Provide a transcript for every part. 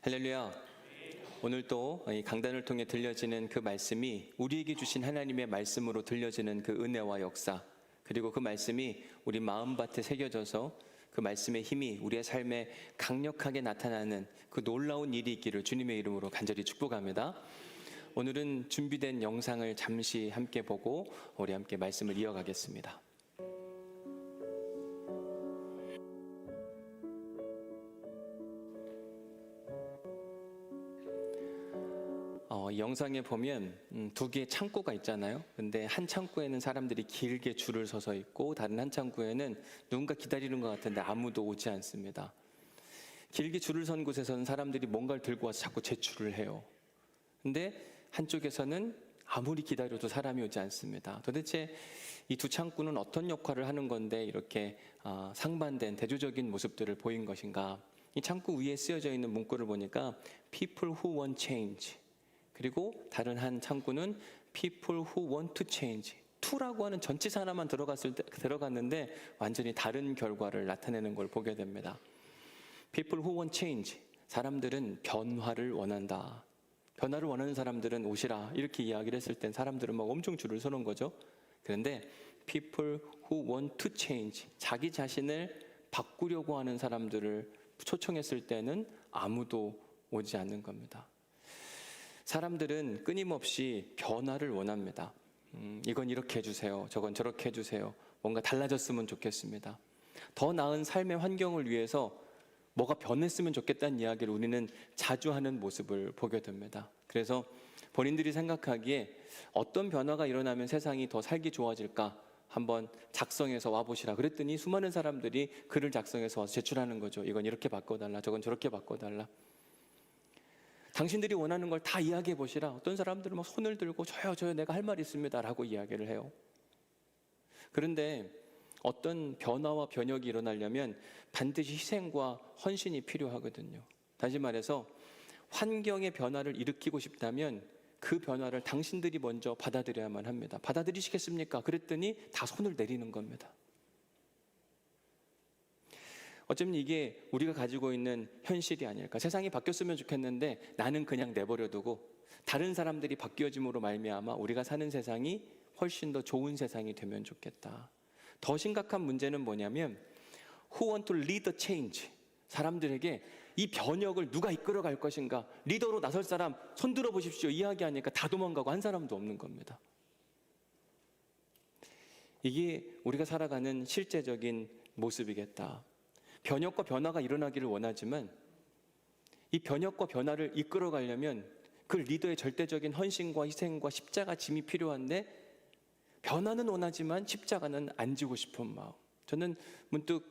할렐루야. 오늘 또 이 강단을 통해 들려지는 그 말씀이 우리에게 주신 하나님의 말씀으로 들려지는 그 은혜와 역사, 그리고 그 말씀이 우리 마음밭에 새겨져서 그 말씀의 힘이 우리의 삶에 강력하게 나타나는 그 놀라운 일이 있기를 주님의 이름으로 간절히 축복합니다. 오늘은 준비된 영상을 잠시 함께 보고 우리 함께 말씀을 이어가겠습니다. 이 영상에 보면 두 개의 창고가 있잖아요. 근데 한 창고에는 사람들이 길게 줄을 서서 있고, 다른 한 창고에는 누군가 기다리는 것 같은데 아무도 오지 않습니다. 길게 줄을 선 곳에서는 사람들이 뭔가를 들고 와서 자꾸 제출을 해요. 근데 한쪽에서는 아무리 기다려도 사람이 오지 않습니다. 도대체 이 두 창구는 어떤 역할을 하는 건데 이렇게 상반된 대조적인 모습들을 보인 것인가? 이 창구 위에 쓰여져 있는 문구를 보니까 People who want change, 그리고 다른 한 창구는 People who want to change. to라고 하는 전치사 하나만 들어갔는데 완전히 다른 결과를 나타내는 걸 보게 됩니다. People who want change. 사람들은 변화를 원한다. 변화를 원하는 사람들은 오시라. 이렇게 이야기를 했을 땐 사람들은 막 엄청 줄을 서는 거죠. 그런데 People who want to change. 자기 자신을 바꾸려고 하는 사람들을 초청했을 때는 아무도 오지 않는 겁니다. 사람들은 끊임없이 변화를 원합니다. 이건 이렇게 해주세요. 저건 저렇게 해주세요. 뭔가 달라졌으면 좋겠습니다. 더 나은 삶의 환경을 위해서 뭐가 변했으면 좋겠다는 이야기를 우리는 자주 하는 모습을 보게 됩니다. 그래서 본인들이 생각하기에 어떤 변화가 일어나면 세상이 더 살기 좋아질까 한번 작성해서 와보시라 그랬더니 수많은 사람들이 글을 작성해서 와서 제출하는 거죠. 이건 이렇게 바꿔달라, 저건 저렇게 바꿔달라. 당신들이 원하는 걸 다 이야기해 보시라. 어떤 사람들은 막 손을 들고 저요 내가 할 말 있습니다 라고 이야기를 해요. 그런데 어떤 변화와 변혁이 일어나려면 반드시 희생과 헌신이 필요하거든요. 다시 말해서 환경의 변화를 일으키고 싶다면 그 변화를 당신들이 먼저 받아들여야만 합니다. 받아들이시겠습니까? 그랬더니 다 손을 내리는 겁니다. 어쩌면 이게 우리가 가지고 있는 현실이 아닐까. 세상이 바뀌었으면 좋겠는데 나는 그냥 내버려두고 다른 사람들이 바뀌어짐으로 말미암아 우리가 사는 세상이 훨씬 더 좋은 세상이 되면 좋겠다. 더 심각한 문제는 뭐냐면 Who want to lead the change? 사람들에게 이 변혁을 누가 이끌어 갈 것인가, 리더로 나설 사람 손 들어 보십시오 이야기하니까 다 도망가고 한 사람도 없는 겁니다. 이게 우리가 살아가는 실제적인 모습이겠다. 변혁과 변화가 일어나기를 원하지만 이 변혁과 변화를 이끌어 가려면 그 리더의 절대적인 헌신과 희생과 십자가 짐이 필요한데, 변화는 원하지만 십자가는 안 지고 싶은 마음. 저는 문득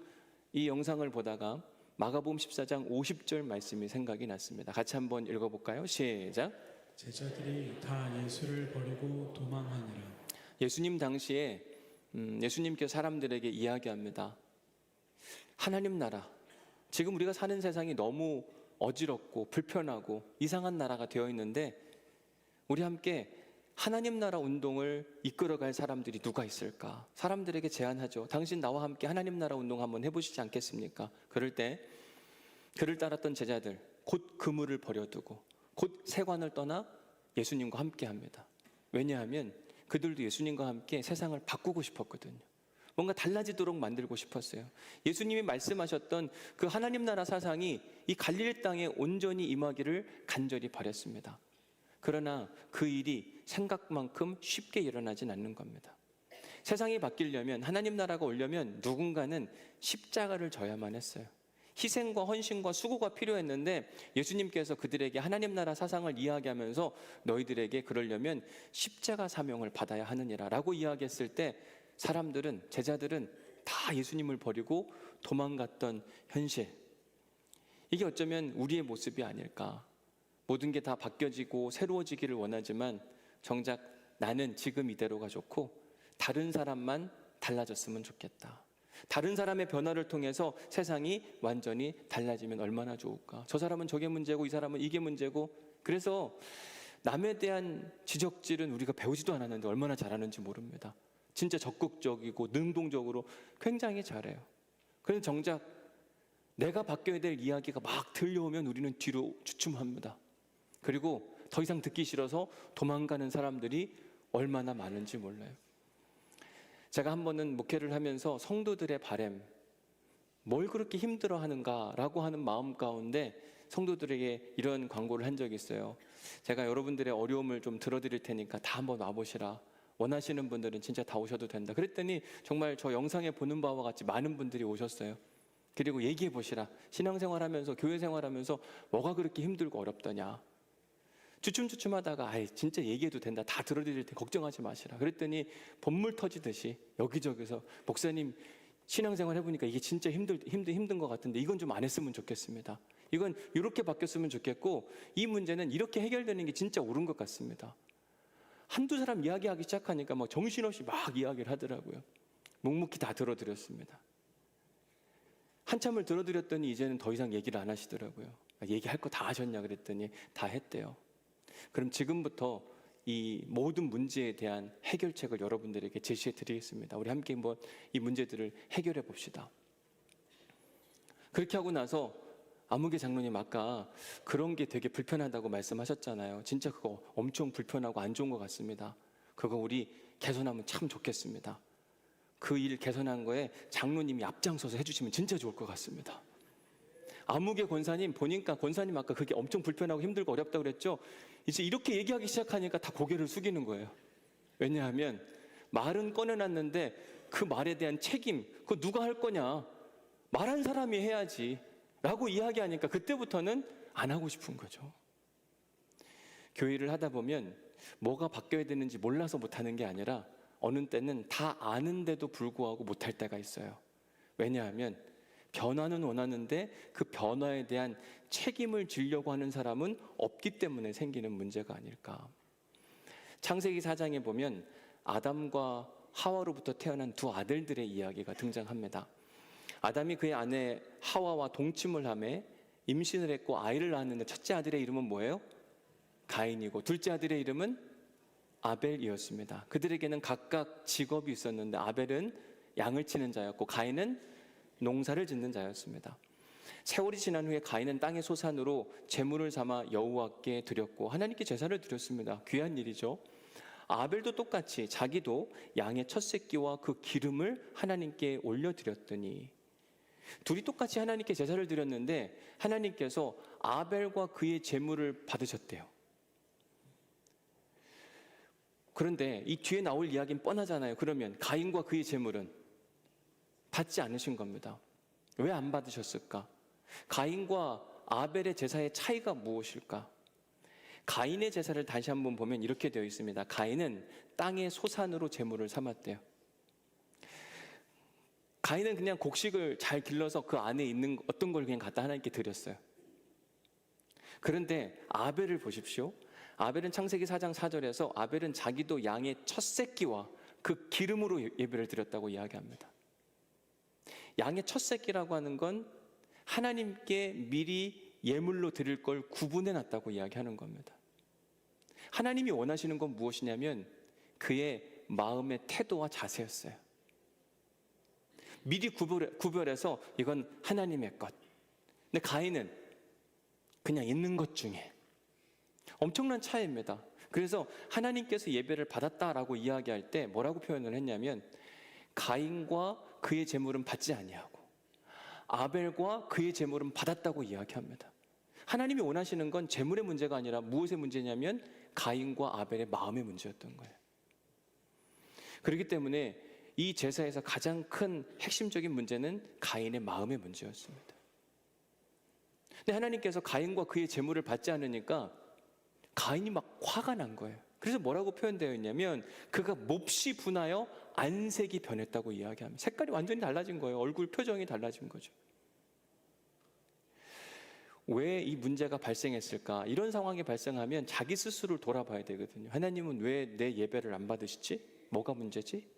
이 영상을 보다가 마가복음 14장 50절 말씀이 생각이 났습니다. 같이 한번 읽어볼까요? 시작. 제자들이 다 예수를 버리고 도망하니라. 예수님 당시에 예수님께서 사람들에게 이야기합니다. 하나님 나라, 지금 우리가 사는 세상이 너무 어지럽고 불편하고 이상한 나라가 되어 있는데 우리 함께 하나님 나라 운동을 이끌어갈 사람들이 누가 있을까? 사람들에게 제안하죠. 당신 나와 함께 하나님 나라 운동 한번 해보시지 않겠습니까? 그럴 때 그를 따랐던 제자들 곧 그물을 버려두고 곧 세관을 떠나 예수님과 함께 합니다. 왜냐하면 그들도 예수님과 함께 세상을 바꾸고 싶었거든요. 뭔가 달라지도록 만들고 싶었어요. 예수님이 말씀하셨던 그 하나님 나라 사상이 이 갈릴리 땅에 온전히 임하기를 간절히 바랬습니다. 그러나 그 일이 생각만큼 쉽게 일어나진 않는 겁니다. 세상이 바뀌려면, 하나님 나라가 오려면 누군가는 십자가를 져야만 했어요. 희생과 헌신과 수고가 필요했는데 예수님께서 그들에게 하나님 나라 사상을 이야기하면서 너희들에게 그러려면 십자가 사명을 받아야 하느니라 라고 이야기했을 때 사람들은, 제자들은 다 예수님을 버리고 도망갔던 현실, 이게 어쩌면 우리의 모습이 아닐까. 모든 게 다 바뀌어지고 새로워지기를 원하지만 정작 나는 지금 이대로가 좋고 다른 사람만 달라졌으면 좋겠다. 다른 사람의 변화를 통해서 세상이 완전히 달라지면 얼마나 좋을까. 저 사람은 저게 문제고 이 사람은 이게 문제고. 그래서 남에 대한 지적질은 우리가 배우지도 않았는데 얼마나 잘하는지 모릅니다. 진짜 적극적이고 능동적으로 굉장히 잘해요. 그런데 정작 내가 바뀌어야 될 이야기가 막 들려오면 우리는 뒤로 주춤합니다. 그리고 더 이상 듣기 싫어서 도망가는 사람들이 얼마나 많은지 몰라요. 제가 한 번은 목회를 하면서 성도들의 바람, 뭘 그렇게 힘들어하는가라고 하는 마음 가운데 성도들에게 이런 광고를 한 적이 있어요. 제가 여러분들의 어려움을 좀 들어드릴 테니까 다 한번 와보시라. 원하시는 분들은 진짜 다 오셔도 된다. 그랬더니 정말 저 영상에 보는 바와 같이 많은 분들이 오셨어요. 그리고 얘기해 보시라. 신앙생활하면서 교회 생활하면서 뭐가 그렇게 힘들고 어렵더냐. 주춤주춤하다가 진짜 얘기해도 된다. 다 들어드릴 테 걱정하지 마시라. 그랬더니 본물 터지듯이 여기저기서 목사님 신앙생활 해보니까 이게 진짜 힘든 것 같은데 이건 좀 안 했으면 좋겠습니다. 이건 이렇게 바뀌었으면 좋겠고 이 문제는 이렇게 해결되는 게 진짜 옳은 것 같습니다. 한두 사람 이야기하기 시작하니까 막 정신없이 막 이야기를 하더라고요. 묵묵히 다 들어드렸습니다. 한참을 들어드렸더니 이제는 더 이상 얘기를 안 하시더라고요. 얘기할 거 다 하셨냐 그랬더니 다 했대요. 그럼 지금부터 이 모든 문제에 대한 해결책을 여러분들에게 제시해 드리겠습니다. 우리 함께 한번 이 문제들을 해결해 봅시다. 그렇게 하고 나서 아무개 장로님 아까 그런 게 되게 불편하다고 말씀하셨잖아요. 진짜 그거 엄청 불편하고 안 좋은 것 같습니다. 그거 우리 개선하면 참 좋겠습니다. 그 일 개선한 거에 장로님이 앞장서서 해주시면 진짜 좋을 것 같습니다. 아무개 권사님 보니까 권사님 아까 그게 엄청 불편하고 힘들고 어렵다고 그랬죠. 이제 이렇게 얘기하기 시작하니까 다 고개를 숙이는 거예요. 왜냐하면 말은 꺼내놨는데 그 말에 대한 책임 그거 누가 할 거냐, 말한 사람이 해야지 라고 이야기하니까 그때부터는 안 하고 싶은 거죠. 교회를 하다 보면 뭐가 바뀌어야 되는지 몰라서 못하는 게 아니라 어느 때는 다 아는데도 불구하고 못할 때가 있어요. 왜냐하면 변화는 원하는데 그 변화에 대한 책임을 지려고 하는 사람은 없기 때문에 생기는 문제가 아닐까. 창세기 4장에 보면 아담과 하와로부터 태어난 두 아들들의 이야기가 등장합니다. 아담이 그의 아내 하와와 동침을 하며 임신을 했고 아이를 낳았는데 첫째 아들의 이름은 뭐예요? 가인이고 둘째 아들의 이름은 아벨이었습니다. 그들에게는 각각 직업이 있었는데 아벨은 양을 치는 자였고 가인은 농사를 짓는 자였습니다. 세월이 지난 후에 가인은 땅의 소산으로 제물을 삼아 여호와께 드렸고 하나님께 제사를 드렸습니다. 귀한 일이죠. 아벨도 똑같이 자기도 양의 첫 새끼와 그 기름을 하나님께 올려드렸더니 둘이 똑같이 하나님께 제사를 드렸는데 하나님께서 아벨과 그의 제물을 받으셨대요. 그런데 이 뒤에 나올 이야기는 뻔하잖아요. 그러면 가인과 그의 제물은 받지 않으신 겁니다. 왜 안 받으셨을까? 가인과 아벨의 제사의 차이가 무엇일까? 가인의 제사를 다시 한번 보면 이렇게 되어 있습니다. 가인은 땅의 소산으로 제물을 삼았대요. 가인은 그냥 곡식을 잘 길러서 그 안에 있는 어떤 걸 그냥 갖다 하나님께 드렸어요. 그런데 아벨을 보십시오. 아벨은 창세기 4장 4절에서 아벨은 자기도 양의 첫 새끼와 그 기름으로 예배를 드렸다고 이야기합니다. 양의 첫 새끼라고 하는 건 하나님께 미리 예물로 드릴 걸 구분해 놨다고 이야기하는 겁니다. 하나님이 원하시는 건 무엇이냐면 그의 마음의 태도와 자세였어요. 미리 구별해서 이건 하나님의 것. 근데 가인은 그냥 있는 것 중에 엄청난 차이입니다. 그래서 하나님께서 예배를 받았다라고 이야기할 때 뭐라고 표현을 했냐면 가인과 그의 제물은 받지 아니하고 아벨과 그의 제물은 받았다고 이야기합니다. 하나님이 원하시는 건 제물의 문제가 아니라 무엇의 문제냐면 가인과 아벨의 마음의 문제였던 거예요. 그렇기 때문에 이 제사에서 가장 큰 핵심적인 문제는 가인의 마음의 문제였습니다. 근데 하나님께서 가인과 그의 제물을 받지 않으니까 가인이 막 화가 난 거예요. 그래서 뭐라고 표현되어 있냐면 그가 몹시 분하여 안색이 변했다고 이야기합니다. 색깔이 완전히 달라진 거예요. 얼굴 표정이 달라진 거죠. 왜 이 문제가 발생했을까? 이런 상황이 발생하면 자기 스스로를 돌아봐야 되거든요. 하나님은 왜 내 예배를 안 받으시지? 뭐가 문제지?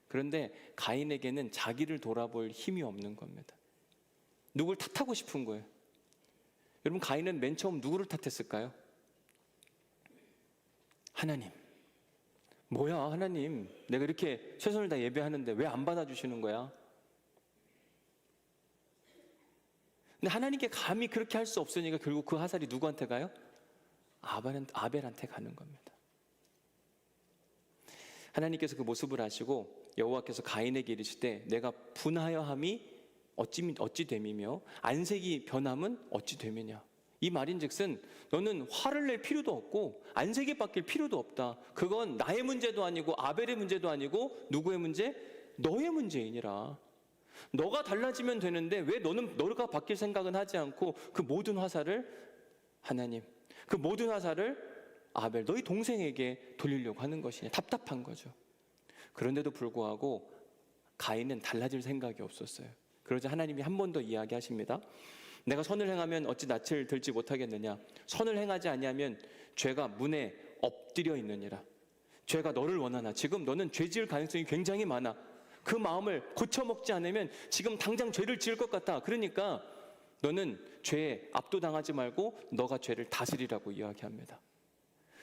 그런데 가인에게는 자기를 돌아볼 힘이 없는 겁니다. 누굴 탓하고 싶은 거예요. 여러분 가인은 맨 처음 누구를 탓했을까요? 하나님. 뭐야 하나님, 내가 이렇게 최선을 다 예배하는데 왜 안 받아주시는 거야? 근데 하나님께 감히 그렇게 할 수 없으니까 결국 그 화살이 누구한테 가요? 아벨한테 가는 겁니다. 하나님께서 그 모습을 아시고 여호와께서 가인에게 이르시되 내가 분하여 함이 어찌 됨이며 안색이 변함은 어찌 됨이냐. 이 말인즉슨 너는 화를 낼 필요도 없고 안색이 바뀔 필요도 없다. 그건 나의 문제도 아니고 아벨의 문제도 아니고 누구의 문제? 너의 문제이니라. 너가 달라지면 되는데 왜 너가 바뀔 생각은 하지 않고 그 모든 화살을 하나님, 그 모든 화살을 아벨 너희 동생에게 돌리려고 하는 것이냐. 답답한 거죠. 그런데도 불구하고 가인은 달라질 생각이 없었어요. 그러자 하나님이 한 번 더 이야기하십니다. 내가 선을 행하면 어찌 낯을 들지 못하겠느냐. 선을 행하지 아니하면 죄가 문에 엎드려 있느니라. 죄가 너를 원하나. 지금 너는 죄 지을 가능성이 굉장히 많아. 그 마음을 고쳐먹지 않으면 지금 당장 죄를 지을 것 같아. 그러니까 너는 죄에 압도당하지 말고 너가 죄를 다스리라고 이야기합니다.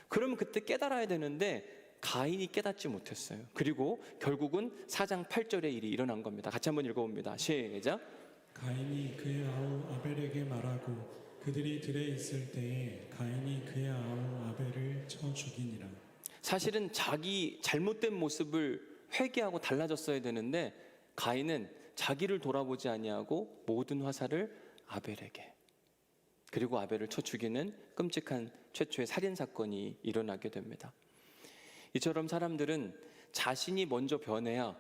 그러면 그때 깨달아야 되는데 가인이 깨닫지 못했어요. 그리고 결국은 4장 8절의 일이 일어난 겁니다. 같이 한번 읽어봅니다. 시작. 가인이 그의 아우 아벨에게 말하고 그들이 들에 있을 때에 가인이 그의 아우 아벨을 쳐 죽이니라. 사실은 자기 잘못된 모습을 회개하고 달라졌어야 되는데 가인은 자기를 돌아보지 아니하고 모든 화살을 아벨에게, 그리고 아벨을 쳐 죽이는 끔찍한 최초의 살인 사건이 일어나게 됩니다. 이처럼 사람들은 자신이 먼저 변해야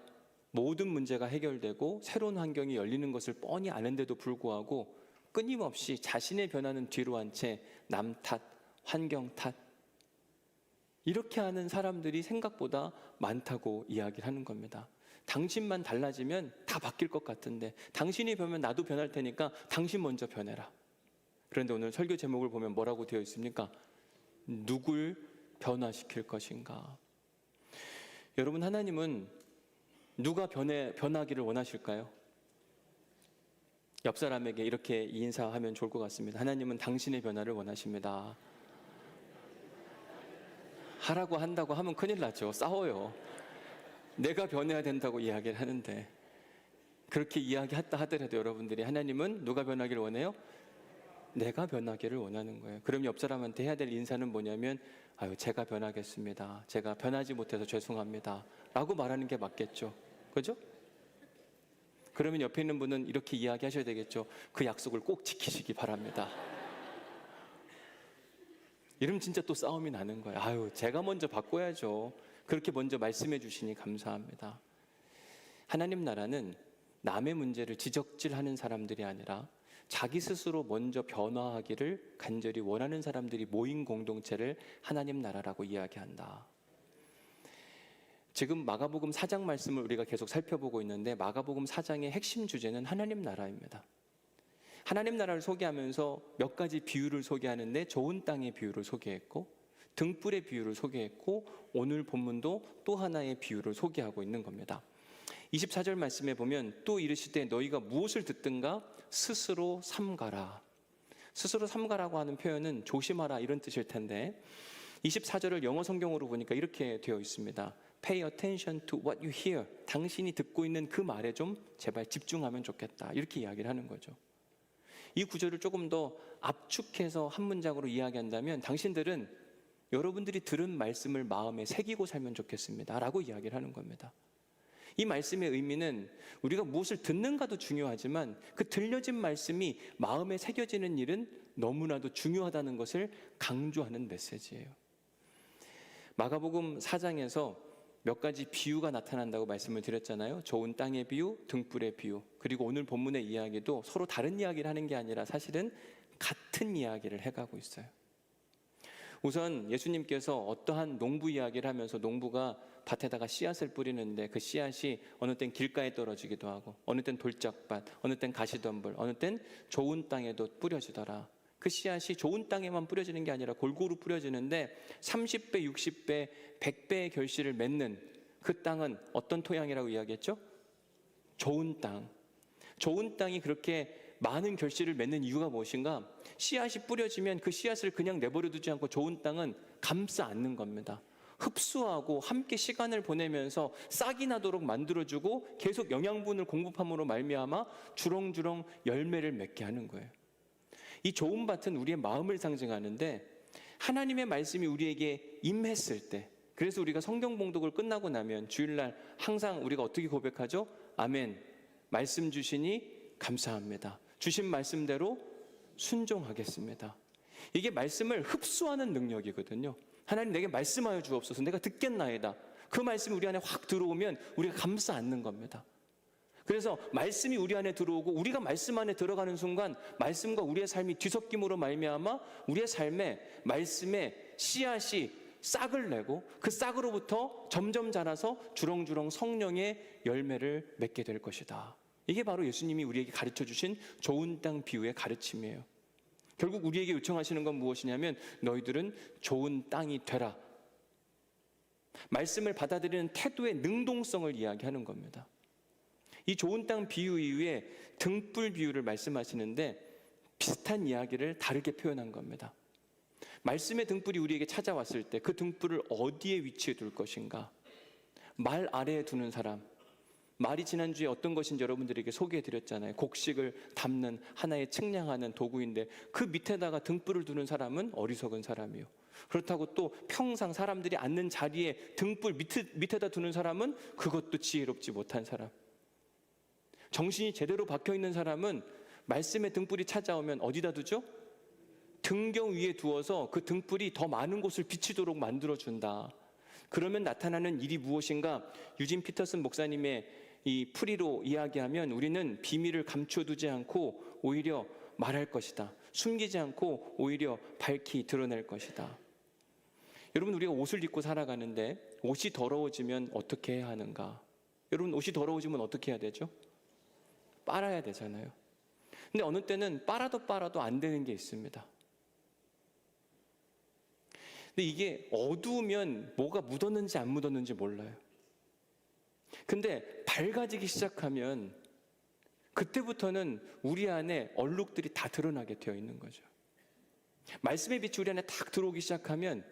모든 문제가 해결되고 새로운 환경이 열리는 것을 뻔히 아는데도 불구하고 끊임없이 자신의 변화는 뒤로 한 채 남 탓, 환경 탓, 이렇게 하는 사람들이 생각보다 많다고 이야기를 하는 겁니다. 당신만 달라지면 다 바뀔 것 같은데, 당신이 변하면 나도 변할 테니까 당신 먼저 변해라. 그런데 오늘 설교 제목을 보면 뭐라고 되어 있습니까? 누굴 변화시킬 것인가? 여러분, 하나님은 누가 변하기를 원하실까요? 옆 사람에게 이렇게 인사하면 좋을 것 같습니다. 하나님은 당신의 변화를 원하십니다. 하라고 한다고 하면 큰일 나죠. 싸워요. 내가 변해야 된다고 이야기를 하는데, 그렇게 이야기했다 하더라도 여러분들이 하나님은 누가 변하기를 원해요? 내가 변하기를 원하는 거예요. 그럼 옆 사람한테 해야 될 인사는 뭐냐면 제가 변하겠습니다. 제가 변하지 못해서 죄송합니다. 라고 말하는 게 맞겠죠. 그죠? 그러면 옆에 있는 분은 이렇게 이야기하셔야 되겠죠. 그 약속을 꼭 지키시기 바랍니다. 이러면 진짜 또 싸움이 나는 거예요. 제가 먼저 바꿔야죠. 그렇게 먼저 말씀해 주시니 감사합니다. 하나님 나라는 남의 문제를 지적질하는 사람들이 아니라 자기 스스로 먼저 변화하기를 간절히 원하는 사람들이 모인 공동체를 하나님 나라라고 이야기한다. 지금 마가복음 4장 말씀을 우리가 계속 살펴보고 있는데 마가복음 4장의 핵심 주제는 하나님 나라입니다. 하나님 나라를 소개하면서 몇 가지 비유를 소개하는데 좋은 땅의 비유를 소개했고 등불의 비유를 소개했고 오늘 본문도 또 하나의 비유를 소개하고 있는 겁니다. 24절 말씀에 보면 또 이르시되 너희가 무엇을 듣든가 스스로 삼가라. 스스로 삼가라고 하는 표현은 조심하라 이런 뜻일 텐데 24절을 영어 성경으로 보니까 이렇게 되어 있습니다. Pay attention to what you hear. 당신이 듣고 있는 그 말에 좀 제발 집중하면 좋겠다. 이렇게 이야기를 하는 거죠. 이 구절을 조금 더 압축해서 한 문장으로 이야기한다면 당신들은 여러분들이 들은 말씀을 마음에 새기고 살면 좋겠습니다. 라고 이야기를 하는 겁니다. 이 말씀의 의미는 우리가 무엇을 듣는가도 중요하지만 그 들려진 말씀이 마음에 새겨지는 일은 너무나도 중요하다는 것을 강조하는 메시지예요. 마가복음 4장에서 몇 가지 비유가 나타난다고 말씀을 드렸잖아요. 좋은 땅의 비유, 등불의 비유, 그리고 오늘 본문의 이야기도 서로 다른 이야기를 하는 게 아니라 사실은 같은 이야기를 해가고 있어요. 우선 예수님께서 어떠한 농부 이야기를 하면서 농부가 밭에다가 씨앗을 뿌리는데 그 씨앗이 어느 땐 길가에 떨어지기도 하고 어느 땐 돌짝밭, 어느 땐 가시덤불, 어느 땐 좋은 땅에도 뿌려지더라. 그 씨앗이 좋은 땅에만 뿌려지는 게 아니라 골고루 뿌려지는데 30배, 60배, 100배의 결실을 맺는 그 땅은 어떤 토양이라고 이야기했죠? 좋은 땅. 좋은 땅이 그렇게 많은 결실을 맺는 이유가 무엇인가? 씨앗이 뿌려지면 그 씨앗을 그냥 내버려 두지 않고 좋은 땅은 감싸 안는 겁니다. 흡수하고 함께 시간을 보내면서 싹이 나도록 만들어주고 계속 영양분을 공급함으로 말미암아 주렁주렁 열매를 맺게 하는 거예요. 이 좋은 밭은 우리의 마음을 상징하는데 하나님의 말씀이 우리에게 임했을 때, 그래서 우리가 성경 봉독을 끝나고 나면 주일날 항상 우리가 어떻게 고백하죠? 아멘. 말씀 주시니 감사합니다. 주신 말씀대로 순종하겠습니다. 이게 말씀을 흡수하는 능력이거든요. 하나님 내게 말씀하여 주옵소서. 내가 듣겠나이다. 그 말씀이 우리 안에 확 들어오면 우리가 감싸 안는 겁니다. 그래서 말씀이 우리 안에 들어오고 우리가 말씀 안에 들어가는 순간 말씀과 우리의 삶이 뒤섞임으로 말미암아 우리의 삶에 말씀의 씨앗이 싹을 내고 그 싹으로부터 점점 자라서 주렁주렁 성령의 열매를 맺게 될 것이다. 이게 바로 예수님이 우리에게 가르쳐 주신 좋은 땅 비유의 가르침이에요. 결국 우리에게 요청하시는 건 무엇이냐면 너희들은 좋은 땅이 되라. 말씀을 받아들이는 태도의 능동성을 이야기하는 겁니다. 이 좋은 땅 비유 이후에 등불 비유를 말씀하시는데 비슷한 이야기를 다르게 표현한 겁니다. 말씀의 등불이 우리에게 찾아왔을 때 그 등불을 어디에 위치해 둘 것인가? 말 아래에 두는 사람. 말이 지난주에 어떤 것인지 여러분들에게 소개해 드렸잖아요. 곡식을 담는 하나의 측량하는 도구인데 그 밑에다가 등불을 두는 사람은 어리석은 사람이요. 그렇다고 또 평상 사람들이 앉는 자리에 등불 밑에다 두는 사람은 그것도 지혜롭지 못한 사람. 정신이 제대로 박혀 있는 사람은 말씀의 등불이 찾아오면 어디다 두죠? 등경 위에 두어서 그 등불이 더 많은 곳을 비치도록 만들어준다. 그러면 나타나는 일이 무엇인가? 유진 피터슨 목사님의 이 풀이로 이야기하면 우리는 비밀을 감춰두지 않고 오히려 말할 것이다. 숨기지 않고 오히려 밝히 드러낼 것이다. 여러분, 우리가 옷을 입고 살아가는데 옷이 더러워지면 어떻게 해야 하는가? 여러분, 옷이 더러워지면 어떻게 해야 되죠? 빨아야 되잖아요. 근데 어느 때는 빨아도 안 되는 게 있습니다. 근데 이게 어두우면 뭐가 묻었는지 안 묻었는지 몰라요. 근데 밝아지기 시작하면 그때부터는 우리 안에 얼룩들이 다 드러나게 되어 있는 거죠. 말씀의 빛이 우리 안에 탁 들어오기 시작하면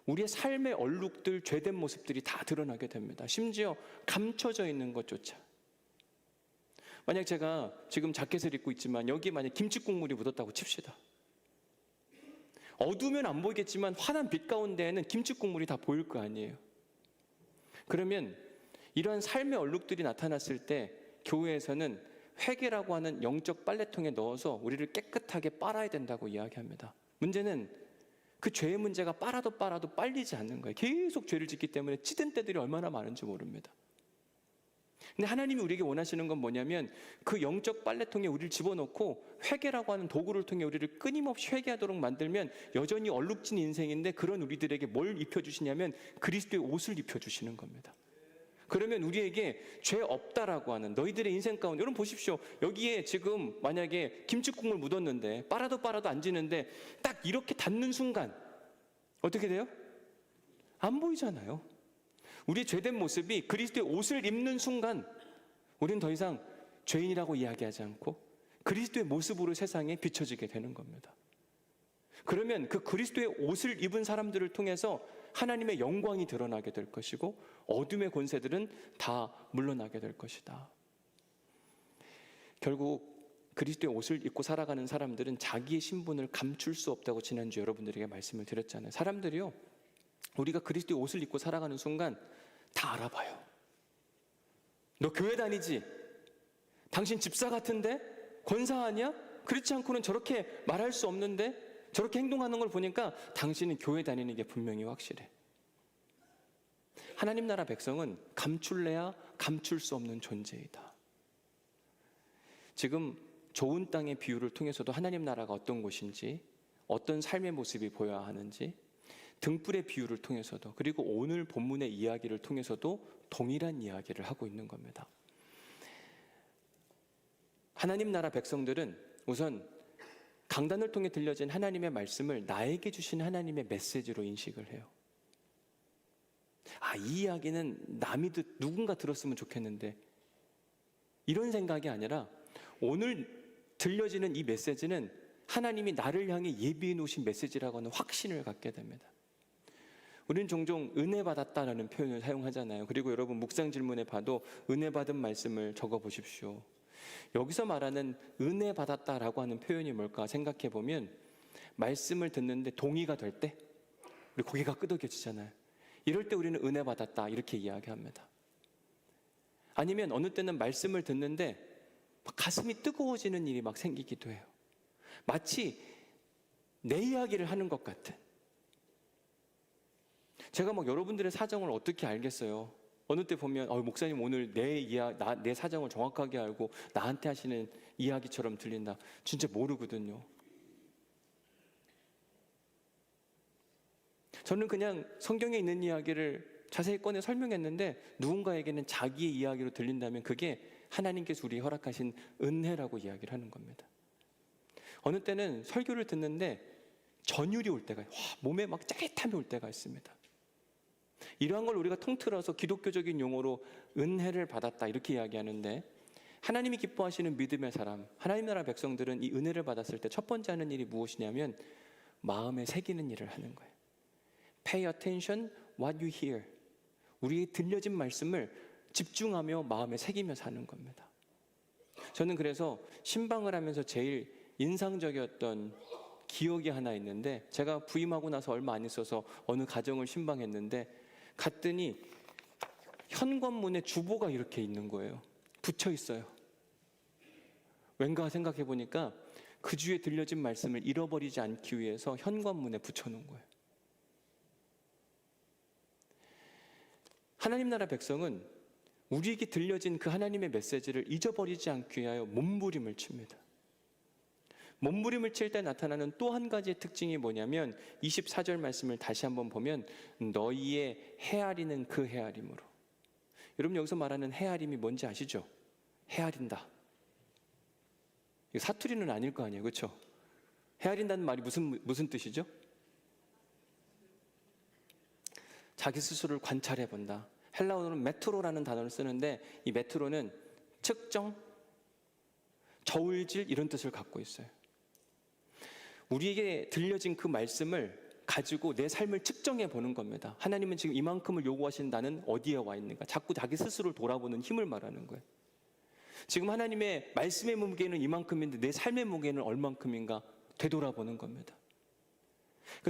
우리의 삶의 얼룩들, 죄된 모습들이 다 드러나게 됩니다. 심지어 감춰져 있는 것조차. 만약 제가 지금 자켓을 입고 있지만 여기에 만약 김치 국물이 묻었다고 칩시다. 어두우면 안 보이겠지만 환한 빛 가운데에는 김치 국물이 다 보일 거 아니에요. 그러면 이러한 삶의 얼룩들이 나타났을 때 교회에서는 회개라고 하는 영적 빨래통에 넣어서 우리를 깨끗하게 빨아야 된다고 이야기합니다. 문제는 그 죄의 문제가 빨아도 빨리지 않는 거예요. 계속 죄를 짓기 때문에 찌든 때들이 얼마나 많은지 모릅니다. 근데 하나님이 우리에게 원하시는 건 뭐냐면 그 영적 빨래통에 우리를 집어넣고 회개라고 하는 도구를 통해 우리를 끊임없이 회개하도록 만들면 여전히 얼룩진 인생인데 그런 우리들에게 뭘 입혀주시냐면 그리스도의 옷을 입혀주시는 겁니다. 그러면 우리에게 죄 없다라고 하는 너희들의 인생 가운데, 여러분 보십시오. 여기에 지금 만약에 김치국물 묻었는데 빨아도 안 지는데 딱 이렇게 닿는 순간 어떻게 돼요? 안 보이잖아요. 우리의 죄된 모습이 그리스도의 옷을 입는 순간 우리는 더 이상 죄인이라고 이야기하지 않고 그리스도의 모습으로 세상에 비춰지게 되는 겁니다. 그러면 그 그리스도의 옷을 입은 사람들을 통해서 하나님의 영광이 드러나게 될 것이고 어둠의 권세들은 다 물러나게 될 것이다. 결국 그리스도의 옷을 입고 살아가는 사람들은 자기의 신분을 감출 수 없다고 지난주 여러분들에게 말씀을 드렸잖아요. 사람들이요, 우리가 그리스도의 옷을 입고 살아가는 순간 다 알아봐요. 너 교회 다니지? 당신 집사 같은데? 권사 아니야? 그렇지 않고는 저렇게 말할 수 없는데? 저렇게 행동하는 걸 보니까 당신은 교회 다니는 게 분명히 확실해. 하나님 나라 백성은 감출래야 감출 수 없는 존재이다. 지금 좋은 땅의 비유를 통해서도 하나님 나라가 어떤 곳인지, 어떤 삶의 모습이 보여야 하는지, 등불의 비유를 통해서도, 그리고 오늘 본문의 이야기를 통해서도 동일한 이야기를 하고 있는 겁니다. 하나님 나라 백성들은 우선 강단을 통해 들려진 하나님의 말씀을 나에게 주신 하나님의 메시지로 인식을 해요. 이 이야기는 남이 누군가 들었으면 좋겠는데, 이런 생각이 아니라 오늘 들려지는 이 메시지는 하나님이 나를 향해 예비해 놓으신 메시지라고 하는 확신을 갖게 됩니다. 우리는 종종 은혜 받았다라는 표현을 사용하잖아요. 그리고 여러분 묵상 질문에 봐도 은혜 받은 말씀을 적어 보십시오. 여기서 말하는 은혜 받았다라고 하는 표현이 뭘까 생각해 보면, 말씀을 듣는데 동의가 될 때 우리 고개가 끄덕여지잖아요. 이럴 때 우리는 은혜 받았다 이렇게 이야기합니다. 아니면 어느 때는 말씀을 듣는데 막 가슴이 뜨거워지는 일이 막 생기기도 해요. 마치 내 이야기를 하는 것 같은. 제가 막 여러분들의 사정을 어떻게 알겠어요? 어느 때 보면 목사님 오늘 내 사정을 정확하게 알고 나한테 하시는 이야기처럼 들린다. 진짜 모르거든요. 저는 그냥 성경에 있는 이야기를 자세히 꺼내 설명했는데 누군가에게는 자기의 이야기로 들린다면 그게 하나님께서 우리 허락하신 은혜라고 이야기를 하는 겁니다. 어느 때는 설교를 듣는데 전율이 올 때가, 몸에 막 짜릿함이 올 때가 있습니다. 이러한 걸 우리가 통틀어서 기독교적인 용어로 은혜를 받았다 이렇게 이야기하는데, 하나님이 기뻐하시는 믿음의 사람, 하나님 나라 백성들은 이 은혜를 받았을 때 첫 번째 하는 일이 무엇이냐면 마음에 새기는 일을 하는 거예요. Pay attention what you hear. 우리의 들려진 말씀을 집중하며 마음에 새기며 사는 겁니다. 저는 그래서 신방을 하면서 제일 인상적이었던 기억이 하나 있는데, 제가 부임하고 나서 얼마 안 있어서 어느 가정을 신방했는데 갔더니 현관문에 주보가 이렇게 있는 거예요. 붙여 있어요. 왠가 생각해 보니까 그 주에 들려진 말씀을 잃어버리지 않기 위해서 현관문에 붙여놓은 거예요. 하나님 나라 백성은 우리에게 들려진 그 하나님의 메시지를 잊어버리지 않기 위하여 몸부림을 칩니다. 몸부림을 칠 때 나타나는 또 한 가지의 특징이 뭐냐면 24절 말씀을 다시 한번 보면 너희의 헤아리는 그 헤아림으로. 여러분 여기서 말하는 헤아림이 뭔지 아시죠? 헤아린다. 이거 사투리는 아닐 거 아니에요, 그렇죠? 헤아린다는 말이 무슨 뜻이죠? 자기 스스로를 관찰해 본다. 헬라어로는 메트로라는 단어를 쓰는데 이 메트로는 측정, 저울질 이런 뜻을 갖고 있어요. 우리에게 들려진 그 말씀을 가지고 내 삶을 측정해 보는 겁니다. 하나님은 지금 이만큼을 요구하시는 나는 어디에 와 있는가? 자꾸 자기 스스로를 돌아보는 힘을 말하는 거예요. 지금 하나님의 말씀의 무게는 이만큼인데 내 삶의 무게는 얼만큼인가 되돌아보는 겁니다.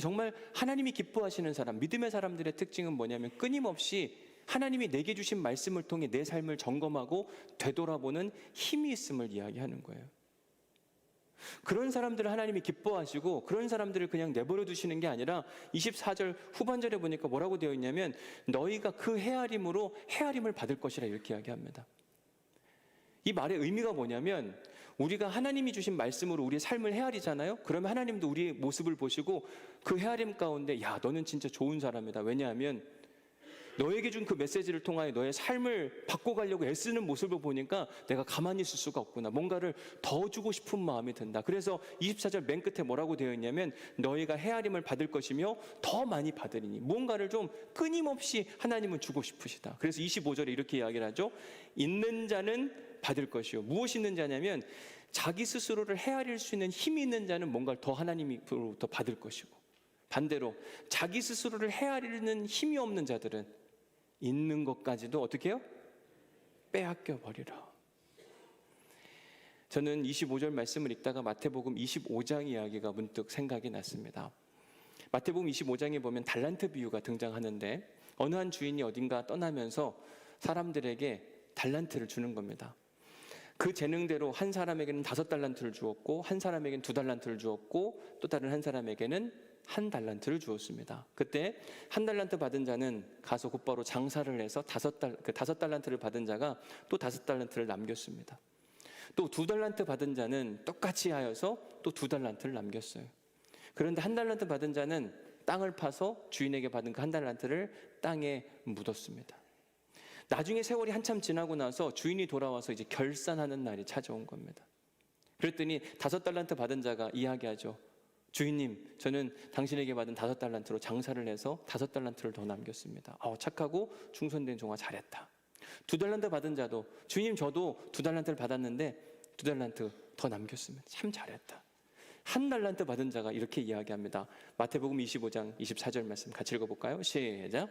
정말 하나님이 기뻐하시는 사람, 믿음의 사람들의 특징은 뭐냐면 끊임없이 하나님이 내게 주신 말씀을 통해 내 삶을 점검하고 되돌아보는 힘이 있음을 이야기하는 거예요. 그런 사람들을 하나님이 기뻐하시고 그런 사람들을 그냥 내버려 두시는 게 아니라 24절 후반절에 보니까 뭐라고 되어 있냐면 너희가 그 헤아림으로 헤아림을 받을 것이라 이렇게 이야기합니다. 이 말의 의미가 뭐냐면 우리가 하나님이 주신 말씀으로 우리의 삶을 헤아리잖아요. 그러면 하나님도 우리의 모습을 보시고 그 헤아림 가운데 야 너는 진짜 좋은 사람이다. 왜냐하면 너에게 준 그 메시지를 통하여 너의 삶을 바꿔가려고 애쓰는 모습을 보니까 내가 가만히 있을 수가 없구나. 뭔가를 더 주고 싶은 마음이 든다. 그래서 24절 맨 끝에 뭐라고 되어 있냐면 너희가 헤아림을 받을 것이며 더 많이 받으리니, 뭔가를 좀 끊임없이 하나님은 주고 싶으시다. 그래서 25절에 이렇게 이야기를 하죠. 있는 자는 받을 것이요. 무엇이 있는 자냐면 자기 스스로를 헤아릴 수 있는 힘이 있는 자는 뭔가를 더 하나님으로부터 받을 것이고, 반대로 자기 스스로를 헤아리는 힘이 없는 자들은 있는 것까지도 어떻게 해요? 빼앗겨 버리라. 저는 25절 말씀을 읽다가 마태복음 25장 이야기가 문득 생각이 났습니다. 마태복음 25장에 보면 달란트 비유가 등장하는데 어느 한 주인이 어딘가 떠나면서 사람들에게 달란트를 주는 겁니다. 그 재능대로 한 사람에게는 5달란트를 주었고 한 사람에게는 2달란트를 주었고 또 다른 한 사람에게는 1달란트를 주었습니다. 그때 1달란트 받은 자는 가서 곧바로 장사를 해서 5달란트를 받은 자가 또 5달란트를 남겼습니다. 또 2달란트 받은 자는 똑같이 하여서 또 2달란트를 남겼어요. 그런데 1달란트 받은 자는 땅을 파서 주인에게 받은 그 1달란트를 땅에 묻었습니다. 나중에 세월이 한참 지나고 나서 주인이 돌아와서 이제 결산하는 날이 찾아온 겁니다. 그랬더니 5달란트 받은 자가 이야기하죠. 주인님, 저는 당신에게 받은 5달란트로 장사를 해서 5달란트를 더 남겼습니다. 착하고 충성된 종아 잘했다. 2달란트 받은 자도 주인님 저도 2달란트를 받았는데 2달란트 더 남겼습니다. 참 잘했다. 한 달란트 받은 자가 이렇게 이야기합니다. 마태복음 25장 24절 말씀 같이 읽어볼까요? 시작.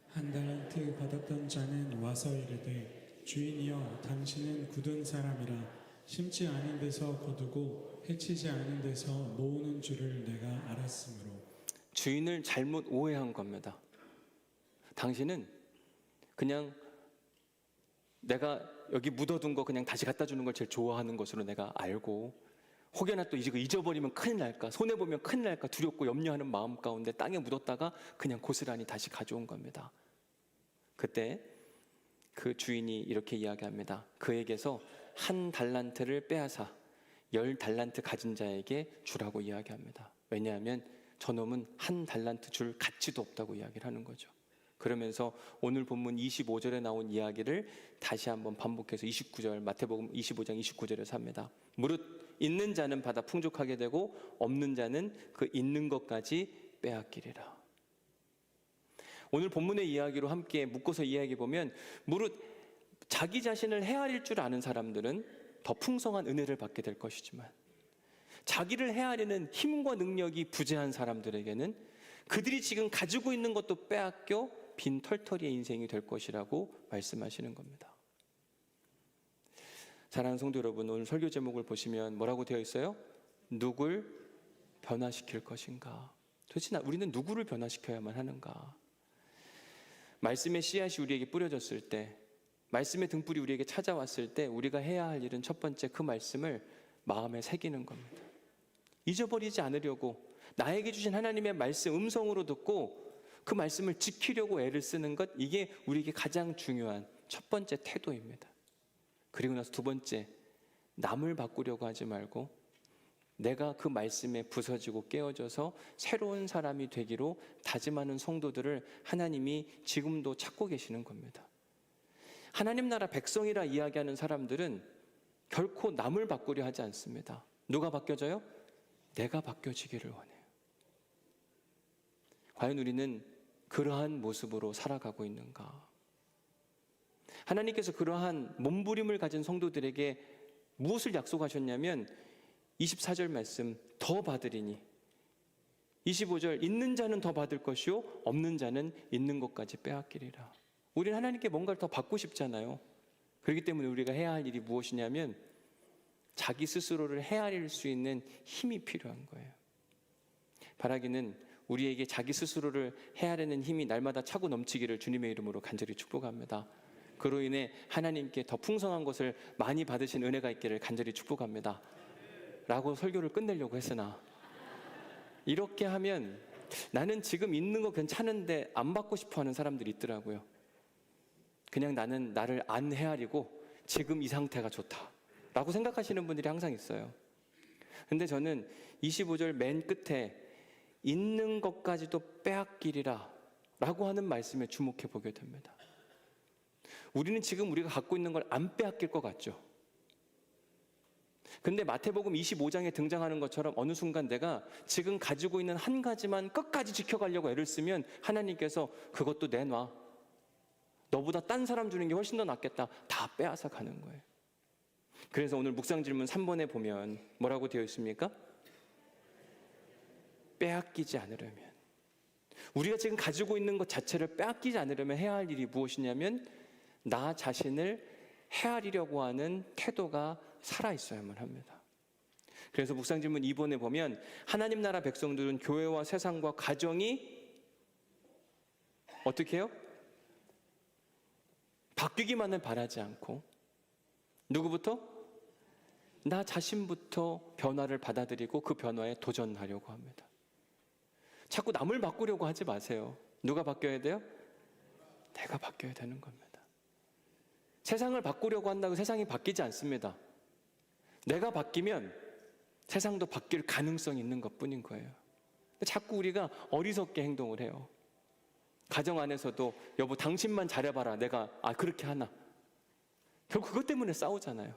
한 달란트 받았던 자는 와서 이르되 주인이여 당신은 굳은 사람이라 심지 않은 데서 거두고 해치지 않은 데서 모으는 줄을 내가 알았으므로. 주인을 잘못 오해한 겁니다. 당신은 그냥 내가 여기 묻어둔 거 그냥 다시 갖다 주는 걸 제일 좋아하는 것으로 내가 알고, 혹여나 또 이거 잊어버리면 큰일 날까, 손해보면 큰일 날까 두렵고 염려하는 마음 가운데 땅에 묻었다가 그냥 고스란히 다시 가져온 겁니다. 그때 그 주인이 이렇게 이야기합니다. 그에게서 한 달란트를 빼앗아 10달란트 가진 자에게 주라고 이야기합니다. 왜냐하면 저놈은 한 달란트 줄 가치도 없다고 이야기를 하는 거죠. 그러면서 오늘 본문 25절에 나온 이야기를 다시 한번 반복해서 29절, 마태복음 25장 29절에서 합니다. 무릇 있는 자는 받아 풍족하게 되고 없는 자는 그 있는 것까지 빼앗기리라. 오늘 본문의 이야기로 함께 묶어서 이야기해 보면, 무릇 자기 자신을 헤아릴 줄 아는 사람들은 더 풍성한 은혜를 받게 될 것이지만, 자기를 헤아리는 힘과 능력이 부재한 사람들에게는 그들이 지금 가지고 있는 것도 빼앗겨 빈 털터리의 인생이 될 것이라고 말씀하시는 겁니다. 사랑하는 성도 여러분, 오늘 설교 제목을 보시면 뭐라고 되어 있어요? 누굴 변화시킬 것인가? 도대체 우리는 누구를 변화시켜야만 하는가? 말씀의 씨앗이 우리에게 뿌려졌을 때, 말씀의 등불이 우리에게 찾아왔을 때 우리가 해야 할 일은 첫 번째 그 말씀을 마음에 새기는 겁니다. 잊어버리지 않으려고 나에게 주신 하나님의 말씀 음성으로 듣고 그 말씀을 지키려고 애를 쓰는 것, 이게 우리에게 가장 중요한 첫 번째 태도입니다. 그리고 나서 두 번째, 남을 바꾸려고 하지 말고 내가 그 말씀에 부서지고 깨어져서 새로운 사람이 되기로 다짐하는 성도들을 하나님이 지금도 찾고 계시는 겁니다. 하나님 나라 백성이라 이야기하는 사람들은 결코 남을 바꾸려 하지 않습니다. 누가 바뀌어져요? 내가 바뀌어지기를 원해요. 과연 우리는 그러한 모습으로 살아가고 있는가? 하나님께서 그러한 몸부림을 가진 성도들에게 무엇을 약속하셨냐면 24절 말씀, 더 받으리니, 25절, 있는 자는 더 받을 것이요 없는 자는 있는 것까지 빼앗기리라. 우리는 하나님께 뭔가를 더 받고 싶잖아요. 그렇기 때문에 우리가 해야 할 일이 무엇이냐면 자기 스스로를 헤아릴 수 있는 힘이 필요한 거예요. 바라기는 우리에게 자기 스스로를 헤아리는 힘이 날마다 차고 넘치기를 주님의 이름으로 간절히 축복합니다. 그로 인해 하나님께 더 풍성한 것을 많이 받으신 은혜가 있기를 간절히 축복합니다. 라고 설교를 끝내려고 했으나, 이렇게 하면 나는 지금 있는 거 괜찮은데 안 받고 싶어 하는 사람들이 있더라고요. 그냥 나는 나를 안 헤아리고 지금 이 상태가 좋다 라고 생각하시는 분들이 항상 있어요. 근데 저는 25절 맨 끝에 있는 것까지도 빼앗기리라 라고 하는 말씀에 주목해 보게 됩니다. 우리는 지금 우리가 갖고 있는 걸 안 빼앗길 것 같죠? 근데 마태복음 25장에 등장하는 것처럼 어느 순간 내가 지금 가지고 있는 한 가지만 끝까지 지켜가려고 애를 쓰면 하나님께서 그것도 내놔, 너보다 딴 사람 주는 게 훨씬 더 낫겠다, 다 빼앗아 가는 거예요. 그래서 오늘 묵상 질문 3번에 보면 뭐라고 되어 있습니까? 빼앗기지 않으려면, 우리가 지금 가지고 있는 것 자체를 빼앗기지 않으려면 해야 할 일이 무엇이냐면 나 자신을 헤아리려고 하는 태도가 살아있어야만 합니다. 그래서 묵상 질문 2번에 보면 하나님 나라 백성들은 교회와 세상과 가정이 어떻게 해요? 바뀌기만을 바라지 않고 누구부터? 나 자신부터 변화를 받아들이고 그 변화에 도전하려고 합니다. 자꾸 남을 바꾸려고 하지 마세요. 누가 바뀌어야 돼요? 내가 바뀌어야 되는 겁니다. 세상을 바꾸려고 한다고 세상이 바뀌지 않습니다. 내가 바뀌면 세상도 바뀔 가능성이 있는 것뿐인 거예요. 자꾸 우리가 어리석게 행동을 해요. 가정 안에서도 여보 당신만 잘해봐라, 내가 그렇게 하나. 결국 그것 때문에 싸우잖아요.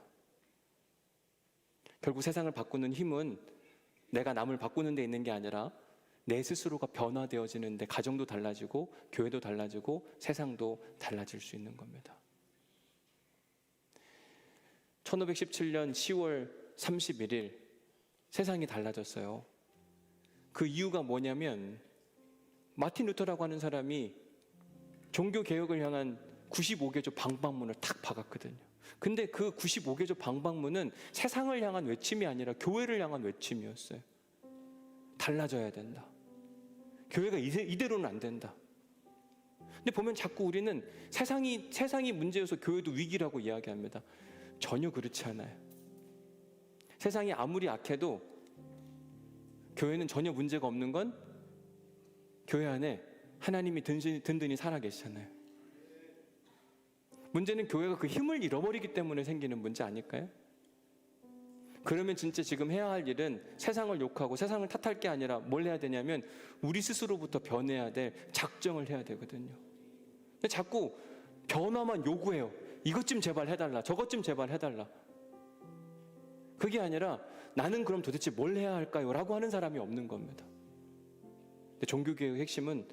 결국 세상을 바꾸는 힘은 내가 남을 바꾸는 데 있는 게 아니라 내 스스로가 변화되어지는데 가정도 달라지고 교회도 달라지고 세상도 달라질 수 있는 겁니다. 1517년 10월 31일 세상이 달라졌어요. 그 이유가 뭐냐면 마틴 루터라고 하는 사람이 종교 개혁을 향한 95개조 방방문을 탁 박았거든요. 근데 그 95개조 방방문은 세상을 향한 외침이 아니라 교회를 향한 외침이었어요. 달라져야 된다. 교회가 이대로는 안 된다. 근데 보면 자꾸 우리는 세상이 문제여서 교회도 위기라고 이야기합니다. 전혀 그렇지 않아요. 세상이 아무리 악해도 교회는 전혀 문제가 없는 건 교회 안에 하나님이 든든히 살아계시잖아요. 문제는 교회가 그 힘을 잃어버리기 때문에 생기는 문제 아닐까요? 그러면 진짜 지금 해야 할 일은 세상을 욕하고 세상을 탓할 게 아니라 뭘 해야 되냐면 우리 스스로부터 변해야 될 작정을 해야 되거든요. 근데 자꾸 변화만 요구해요. 이것 좀 제발 해달라, 저것 좀 제발 해달라. 그게 아니라 나는 그럼 도대체 뭘 해야 할까요? 라고 하는 사람이 없는 겁니다. 근데 종교개혁의 핵심은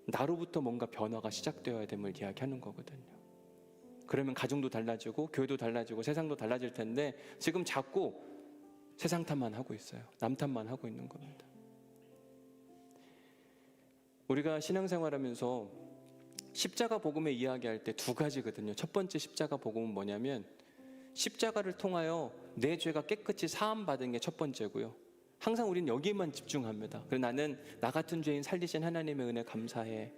나로부터 뭔가 변화가 시작되어야 됨을 이야기하는 거거든요. 그러면 가정도 달라지고 교회도 달라지고 세상도 달라질 텐데 지금 자꾸 세상 탓만 하고 있어요. 남 탓만 하고 있는 겁니다. 우리가 신앙생활하면서 십자가 복음에 이야기할 때 두 가지거든요. 첫 번째 십자가 복음은 뭐냐면 십자가를 통하여 내 죄가 깨끗이 사함받은 게 첫 번째고요. 항상 우리는 여기에만 집중합니다. 그래서 나는 나 같은 죄인 살리신 하나님의 은혜 감사해.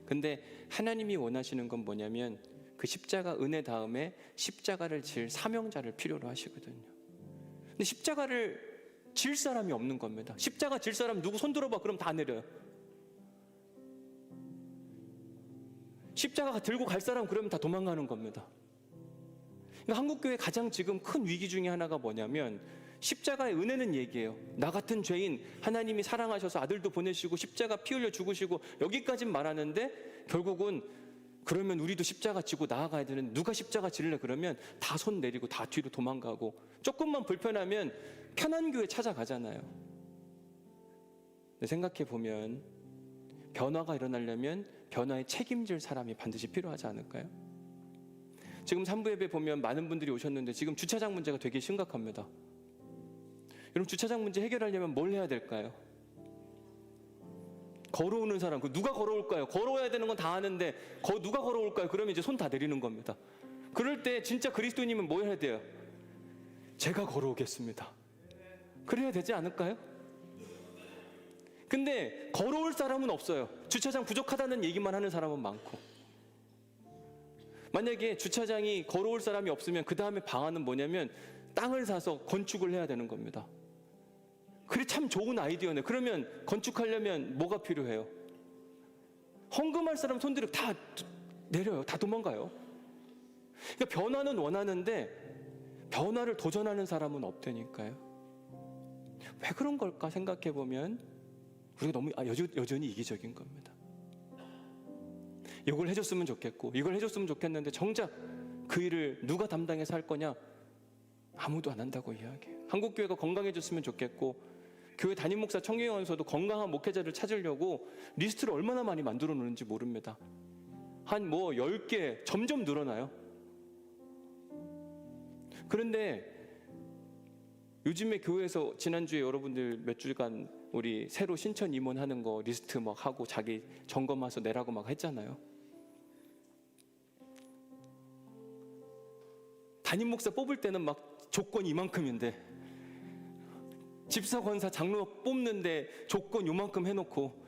근데 하나님이 원하시는 건 뭐냐면 그 십자가 은혜 다음에 십자가를 질 사명자를 필요로 하시거든요. 근데 십자가를 질 사람이 없는 겁니다. 십자가 질 사람 누구 손 들어봐. 그럼 다 내려요. 십자가 들고 갈 사람 그러면 다 도망가는 겁니다. 그러니까 한국교회 가장 지금 큰 위기 중에 하나가 뭐냐면 십자가의 은혜는 얘기해요. 나 같은 죄인 하나님이 사랑하셔서 아들도 보내시고 십자가 피 흘려 죽으시고 여기까진 말하는데 결국은 그러면 우리도 십자가 지고 나아가야 되는데 누가 십자가 지를래 그러면 다 손 내리고 다 뒤로 도망가고 조금만 불편하면 편한 교회 찾아가잖아요. 근데 생각해 보면 변화가 일어나려면 변화에 책임질 사람이 반드시 필요하지 않을까요? 지금 3부 예배 보면 많은 분들이 오셨는데 지금 주차장 문제가 되게 심각합니다. 여러분 주차장 문제 해결하려면 뭘 해야 될까요? 걸어오는 사람, 누가 걸어올까요? 걸어와야 되는 건 다 아는데 누가 걸어올까요? 그러면 이제 손 다 내리는 겁니다. 그럴 때 진짜 그리스도인이면 뭐 해야 돼요? 제가 걸어오겠습니다. 그래야 되지 않을까요? 근데 걸어올 사람은 없어요. 주차장 부족하다는 얘기만 하는 사람은 많고. 만약에 주차장이 걸어올 사람이 없으면 그 다음에 방안은 뭐냐면 땅을 사서 건축을 해야 되는 겁니다. 그래 참 좋은 아이디어네. 그러면 건축하려면 뭐가 필요해요? 헌금할 사람 손들이 다 내려요. 다 도망가요. 그러니까 변화는 원하는데 변화를 도전하는 사람은 없다니까요. 왜 그런 걸까 생각해 보면 우리가 너무 여전히 이기적인 겁니다. 이걸 해줬으면 좋겠고 이걸 해줬으면 좋겠는데 정작 그 일을 누가 담당해서 할 거냐? 아무도 안 한다고 이야기해요. 한국교회가 건강해졌으면 좋겠고 교회 담임 목사 청교회원에서도 건강한 목회자를 찾으려고 리스트를 얼마나 많이 만들어 놓는지 모릅니다. 한 10개 점점 늘어나요. 그런데 요즘에 교회에서 지난주에 여러분들 몇 주간 우리 새로 신천 임원하는 거 리스트 막 하고 자기 점검해서 내라고 막 했잖아요. 담임 목사 뽑을 때는 막 조건이 이만큼인데 집사, 권사, 장로 뽑는데 조건 요만큼 해놓고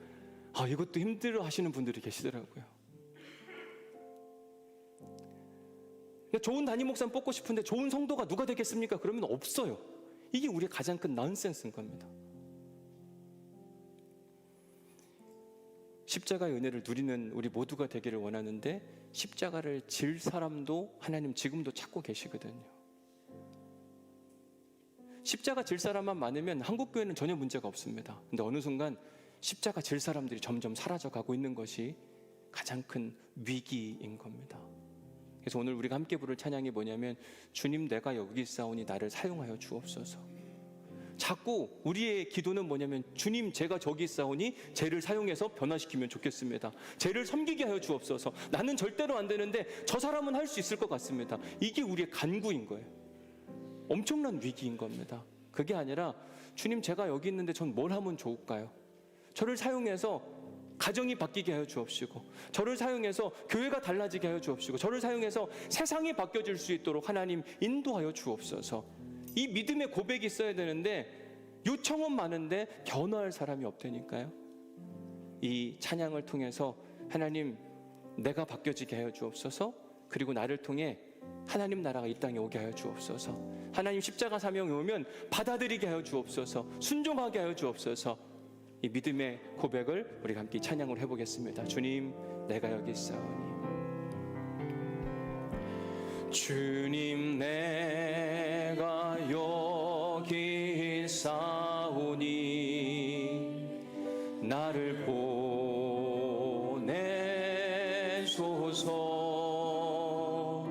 이것도 힘들어 하시는 분들이 계시더라고요. 그러니까 좋은 담임 목사 뽑고 싶은데 좋은 성도가 누가 되겠습니까? 그러면 없어요. 이게 우리의 가장 큰 넌센스인 겁니다. 십자가의 은혜를 누리는 우리 모두가 되기를 원하는데 십자가를 질 사람도 하나님 지금도 찾고 계시거든요. 십자가 질 사람만 많으면 한국교회는 전혀 문제가 없습니다. 근데 어느 순간 십자가 질 사람들이 점점 사라져가고 있는 것이 가장 큰 위기인 겁니다. 그래서 오늘 우리가 함께 부를 찬양이 뭐냐면 주님 내가 여기 있사오니 나를 사용하여 주옵소서. 자꾸 우리의 기도는 뭐냐면 주님 제가 저기 있사오니 쟤를 사용해서 변화시키면 좋겠습니다. 쟤를 섬기게 하여 주옵소서. 나는 절대로 안 되는데 저 사람은 할 수 있을 것 같습니다. 이게 우리의 간구인 거예요. 엄청난 위기인 겁니다. 그게 아니라 주님, 제가 여기 있는데 전 뭘 하면 좋을까요? 저를 사용해서 가정이 바뀌게 하여 주옵시고, 저를 사용해서 교회가 달라지게 하여 주옵시고, 저를 사용해서 세상이 바뀌어질 수 있도록 하나님 인도하여 주옵소서. 이 믿음의 고백이 있어야 되는데 요청은 많은데 변화할 사람이 없다니까요. 이 찬양을 통해서 하나님, 내가 바뀌어지게 하여 주옵소서. 그리고 나를 통해 하나님 나라가 이 땅에 오게 하여 주옵소서. 하나님 십자가 사명이 오면 받아들이게 하여 주옵소서. 순종하게 하여 주옵소서. 이 믿음의 고백을 우리가 함께 찬양을 해보겠습니다. 주님, 내가 여기 있사오니. 주님, 내가 여기 있사오니 나를 보내소서.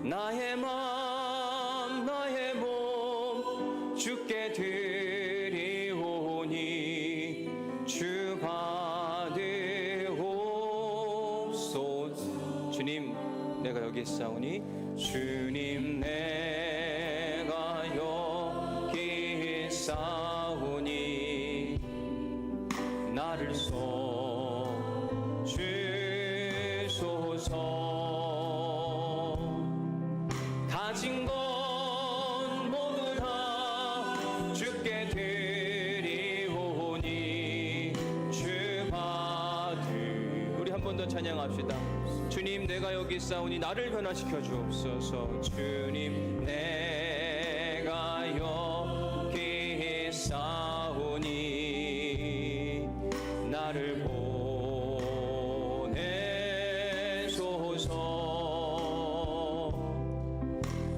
나의 마음 나의 몸 주께 드리오니 주 받으옵소서. 주님, 내가 여기 있사오니. 주님, 내가 여기 있사오니 나를 써주소서. 가진 것 모두 다 주께 드리오니 주 받으. 우리 한 번 더 찬양합시다. 주님, 내가 여기 있사오니 나를 변화시켜 주옵소서. 주님, 내가 여기 있사오니 나를 보내소서.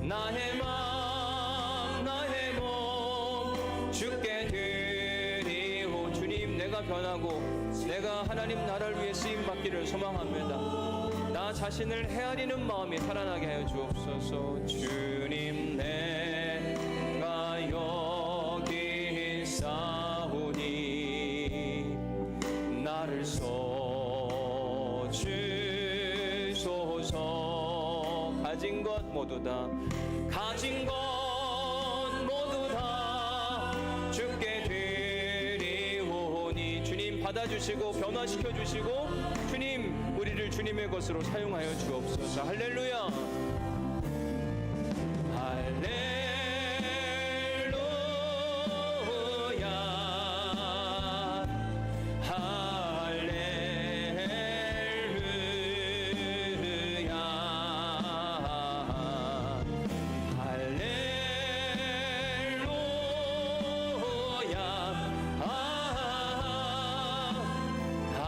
나의 마음 나의 몸 주께 드리오. 주님, 내가 변하고 내가 하나님 나라를 위해 쓰임받기를 소망합니다. 나 자신을 헤아리는 마음이 살아나게 하여 주옵소서. 주님, 내가 여기 있사오니 나를 써주소서. 가진 것 모두 다 가진 것 모두 다 주께 드리오니. 주님, 받아주시고 변화시켜 주시고 주님, 우리를 주님의 것으로 사용하여 주옵소서. 할렐루야. 할렐루야.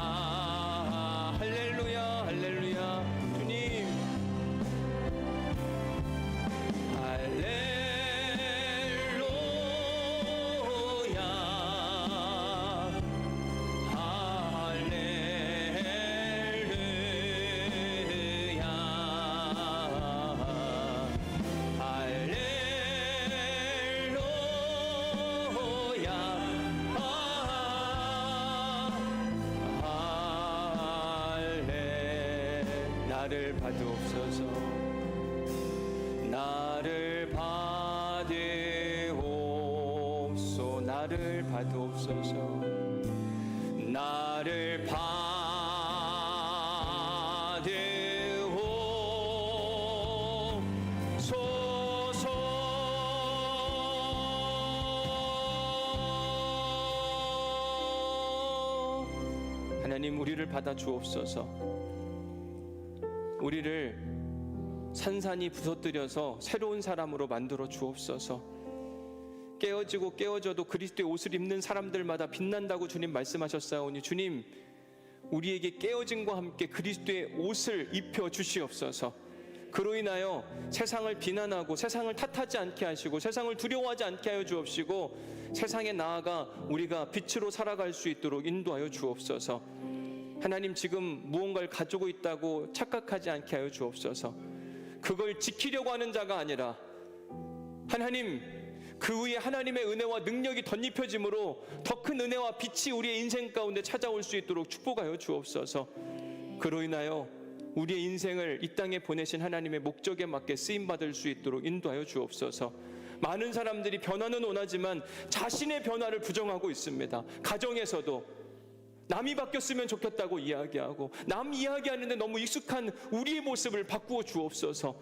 할렐루야. 할렐루야. 할렐루야. 주님, 나를 받으옵소서. 나를 받으옵소. 나를 받으옵소서. 나를 받으옵소서. 하나님, 우리를 받아 주옵소서. 우리를 산산이 부서뜨려서 새로운 사람으로 만들어 주옵소서. 깨어지고 깨어져도 그리스도의 옷을 입는 사람들마다 빛난다고 주님 말씀하셨사오니 주님, 우리에게 깨어짐과 함께 그리스도의 옷을 입혀 주시옵소서. 그로 인하여 세상을 비난하고 세상을 탓하지 않게 하시고 세상을 두려워하지 않게 하여 주옵시고 세상에 나아가 우리가 빛으로 살아갈 수 있도록 인도하여 주옵소서. 하나님, 지금 무언가를 가지고 있다고 착각하지 않게 하여 주옵소서. 그걸 지키려고 하는 자가 아니라 하나님, 그 위에 하나님의 은혜와 능력이 덧입혀짐으로 더 큰 은혜와 빛이 우리의 인생 가운데 찾아올 수 있도록 축복하여 주옵소서. 그로 인하여 우리의 인생을 이 땅에 보내신 하나님의 목적에 맞게 쓰임받을 수 있도록 인도하여 주옵소서. 많은 사람들이 변화는 원하지만 자신의 변화를 부정하고 있습니다. 가정에서도 남이 바뀌었으면 좋겠다고 이야기하고, 남 이야기하는데 너무 익숙한 우리의 모습을 바꾸어 주옵소서.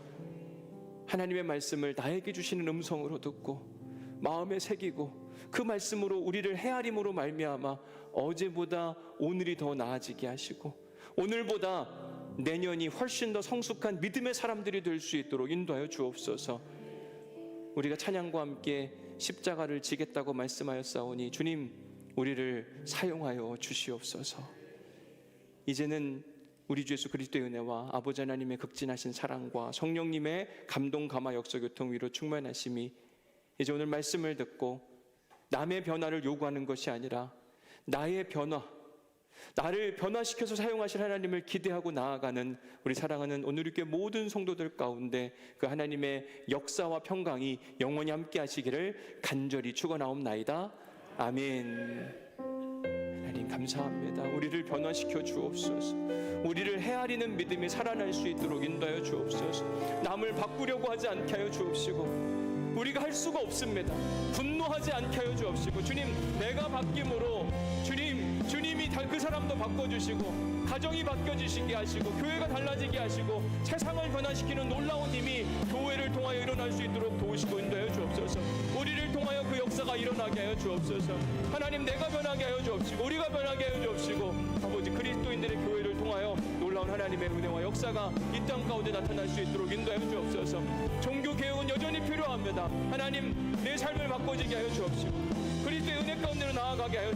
하나님의 말씀을 나에게 주시는 음성으로 듣고 마음에 새기고 그 말씀으로 우리를 헤아림으로 말미암아 어제보다 오늘이 더 나아지게 하시고, 오늘보다 내년이 훨씬 더 성숙한 믿음의 사람들이 될 수 있도록 인도하여 주옵소서. 우리가 찬양과 함께 십자가를 지겠다고 말씀하였사오니 주님, 우리를 사용하여 주시옵소서. 이제는 우리 주 예수 그리스도의 은혜와 아버지 하나님의 극진하신 사랑과 성령님의 감동 감화 역사 교통 위로 충만하심이 이제 오늘 말씀을 듣고 남의 변화를 요구하는 것이 아니라 나의 변화, 나를 변화시켜서 사용하실 하나님을 기대하고 나아가는 우리 사랑하는 오늘교회 모든 성도들 가운데 그 하나님의 역사와 평강이 영원히 함께 하시기를 간절히 축원하옵나이다. 아멘. 하나님 감사합니다. 우리를 변화시켜 주옵소서. 우리를 헤아리는 믿음이 살아날 수 있도록 인도하여 주옵소서. 남을 바꾸려고 하지 않게 하여 주옵시고, 우리가 할 수가 없습니다. 분노하지 않게 하여 주옵시고, 주님, 내가 바뀜으로 주님이 그 사람도 바꿔주시고 가정이 바뀌어지시게 하시고 교회가 달라지게 하시고 세상을 변화시키는 놀라운 힘이 교회를 통하여 일어날 수 있도록 도우시고 인도하여 주옵소서. 우리를 통하여 그 역사가 일어나게 하여 주옵소서. 하나님, 내가 변하게 하여 주옵시고 우리가 변하게 하여 주옵시고, 아버지 그리스도인들의 교회를 통하여 놀라운 하나님의 은혜와 역사가 이 땅 가운데 나타날 수 있도록 인도하여 주옵소서. 종교개혁은 여전히 필요합니다. 하나님, 내 삶을 바꿔지게 하여 주옵시고 그리스도의 은혜 가운데로 나아가게 하여